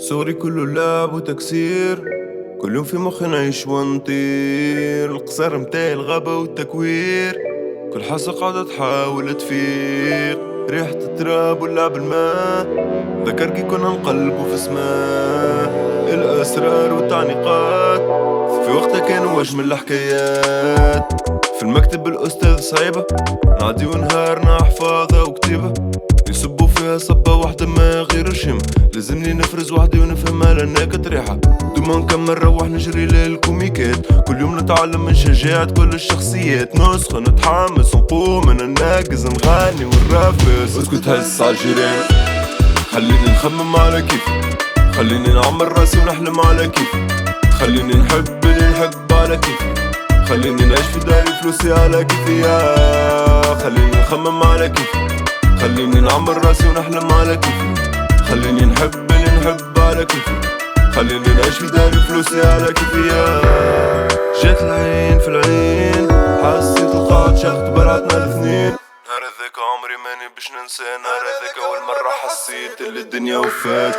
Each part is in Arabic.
صغري كله لعب وتكسير، كل يوم في مخي نعيش ونطير. القصر متاعي الغابة والتكوير، كل حاسة قاعدة تحاول تفيق. ريحة التراب واللعب الماء، ذكر كي كنا نقلبو في سماء. الأسرار والتعنيقات في وقتها كانوا أجمل الحكايات. في المكتب الأستاذ صعيبة، نعدي ونهارنا حفاظة وكتيبة. يصبوا فيها صبة واحدة ما غير رشم، لازمني نفرز وحدي ونفهمها لأنها كتريحة. دوما نكمل نروح نجري للكوميكات، كل يوم نتعلم من شجاعة كل الشخصيات. نسخة نتحمس نقوم من الناقز، نغني ونرفس. اسكت هز عالجيران، خليني نخمم على كيفي، خليني نعمر راسي ونحلم على كيفي. خليني نحب اللي نحب على كيفي، خليني نعيش في داري فلوسي على كيفي. خليني نخمم على كيفي، خليني نعمر راسي ونحلم على كيفي. خليني نحب اللي نحب على كيفي، خليني نعيش في داري فلوسي على كيفي. جات العين في العين، حسيت القاعد شخت بلعتنا الاثنين. نهار هذاك عمري ماني باش ننسى، نهار هذاك أول مرة حسيت اللي الدنيا وفات.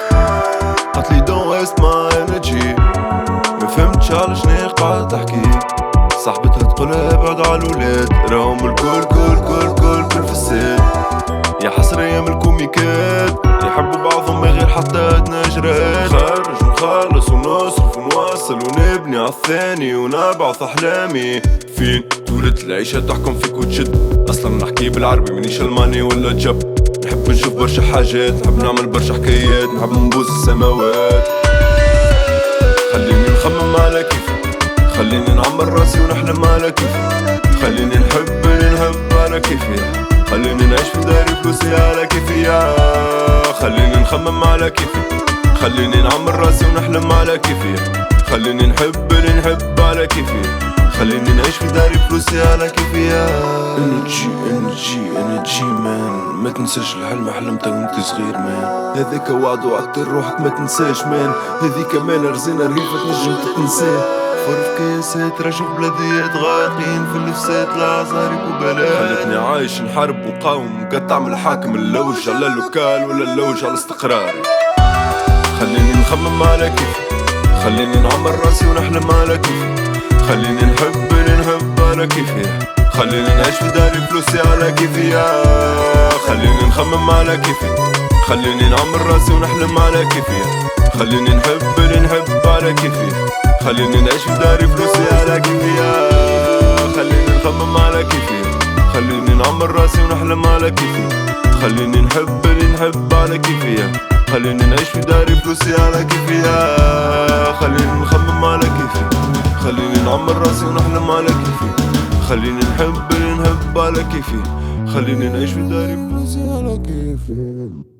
قالتلي don't waste my energy، ما فهمتش على شنو قاعد تحكي. صاحبتها تقولها ابعد على الولاد، راهم الكل كل كل كل كل فساد. يا حسرية من الكوميكات، يحبوا بعضهم من غير حتى نجرات. خارج ونخلص ونصرف ونواصل ونبني عالثاني ونبعث أحلامي. فين تولد العيشة تحكم فيك وتشد، أصلا نحكي بالعربي منيش ألماني ولا جب. نحب نشوف برشا حاجات، نحب نعمل برشا حكايات، نحب نبوس السماوات. خليني نخمم على كيفي، خليني نعمر راسي ونحلم على كيفي. خليني نحب اللي نحب على كيفي، خليني نعيش في داري فلوسي على كيفي. خليني نخمم على كيفي، خليني نعمر راسي ونحلم على كيفي. خليني نحب اللي نحب على كيفي، خليني نعيش في داري فلوسي على كيفي. انرجي انرجي انرجي مان، ما تنساش الحلم حلمته وانت صغير مان. هذاك وعد وعدت روحك ما تنساش مان. هذيك مان رزينة رهيفة تنجم تنساه. فرف كاسات رشف بلاديات، غارقين في الفساد لا زارك وبلاء. خلتني عايش نحارب ونقاوم، مقطع من الحاكم اللوج على اللوكال ولا اللوج على استقراري. خليني نخمم على كيفي، خليني نعمر راسي ونحلم على كيفي. خليني نحب اللي نحب على كيفي، خليني نعيش في داري فلوسي على كيفي. خليني نخمم على كيفي، خليني نعمر راسي ونحلم على كيفي. خليني نحب اللي نحب على كيفي، خليني نعيش في داري فلوسي على كيفي. خليني نخمم على كيفي، خليني نعمر راسي ونحلم على كيفي. خليني نحب اللي نحب على كيفي، خليني نعيش في داري فلوسي على كيفي. خليني نخمم على كيفي، خليني نعمر راسي ونحلم على كيفي. خليني نحب اللي نحب على كيفي، خليني نعيش في داري فلوسي على كيفي.